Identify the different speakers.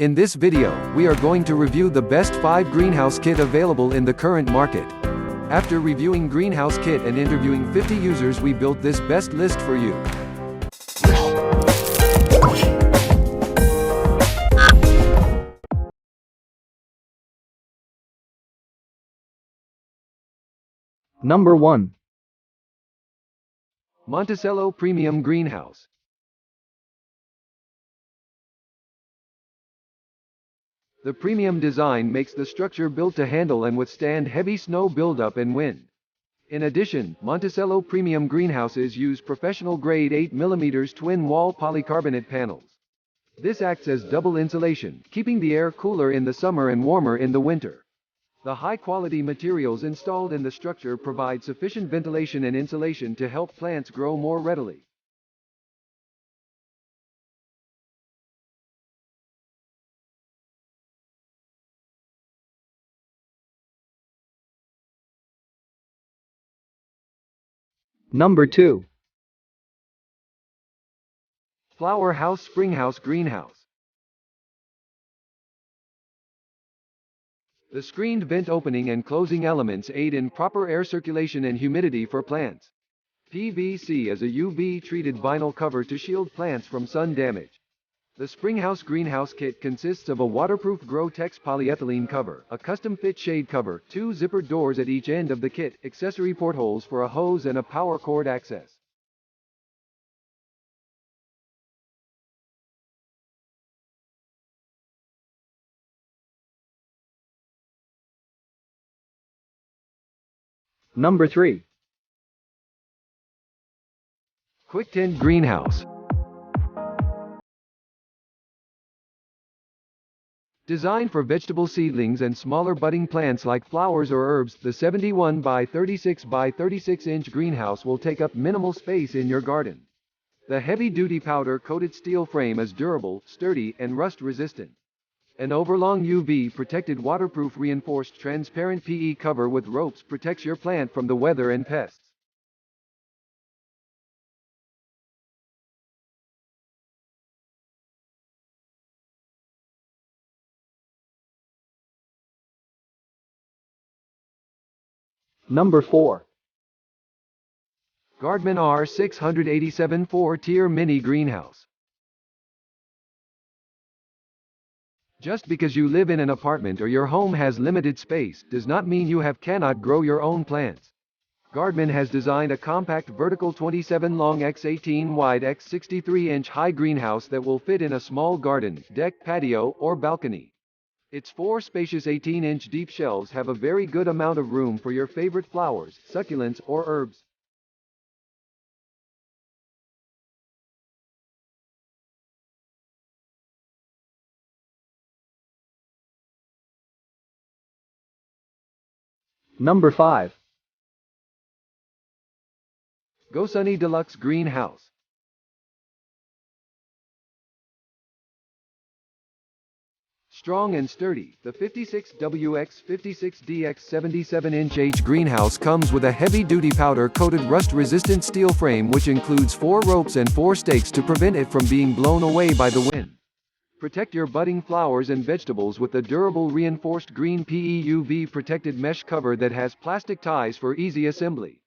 Speaker 1: In this video, we are going to review the best 5 greenhouse kit available in the current market. After reviewing greenhouse kit and interviewing 50 users, we built this best list for you.
Speaker 2: Number 1.
Speaker 1: Monticello Premium Greenhouse. The premium design makes the structure built to handle and withstand heavy snow buildup and wind. In addition, Monticello Premium Greenhouses use professional-grade 8mm twin-wall polycarbonate panels. This acts as double insulation, keeping the air cooler in the summer and warmer in the winter. The high-quality materials installed in the structure provide sufficient ventilation and insulation to help plants grow more readily.
Speaker 2: Number 2.
Speaker 1: Flower House SpringHouse Greenhouse. The screened vent opening and closing elements aid in proper air circulation and humidity for plants. PVC is a UV-treated vinyl cover to shield plants from sun damage. The SpringHouse Greenhouse Kit consists of a waterproof Grow-Tex polyethylene cover, a custom-fit shade cover, 2 zippered doors at each end of the kit, accessory portholes for a hose and a power cord access.
Speaker 2: Number 3.
Speaker 1: Quictent Greenhouse. Designed for vegetable seedlings and smaller budding plants like flowers or herbs, the 71 by 36 by 36 inch greenhouse will take up minimal space in your garden. The heavy-duty powder-coated steel frame is durable, sturdy, and rust-resistant. An overlong UV-protected waterproof reinforced transparent PE cover with ropes protects your plant from the weather and pests.
Speaker 2: Number 4.
Speaker 1: Gardman R687 4-tier mini greenhouse. Just because you live in an apartment or your home has limited space does not mean you cannot grow your own plants. Gardman has designed a compact vertical 27 long x 18 wide x 63 inch high greenhouse that will fit in a small garden, deck, patio, or balcony. Its 4 spacious 18-inch deep shelves have a very good amount of room for your favorite flowers, succulents, or herbs.
Speaker 2: Number 5.
Speaker 1: Go Sunny Deluxe Greenhouse. Strong and sturdy, the 56WX56DX 77-inch H greenhouse comes with a heavy-duty powder-coated rust-resistant steel frame which includes 4 ropes and 4 stakes to prevent it from being blown away by the wind. Protect your budding flowers and vegetables with the durable reinforced green PE UV-protected mesh cover that has plastic ties for easy assembly.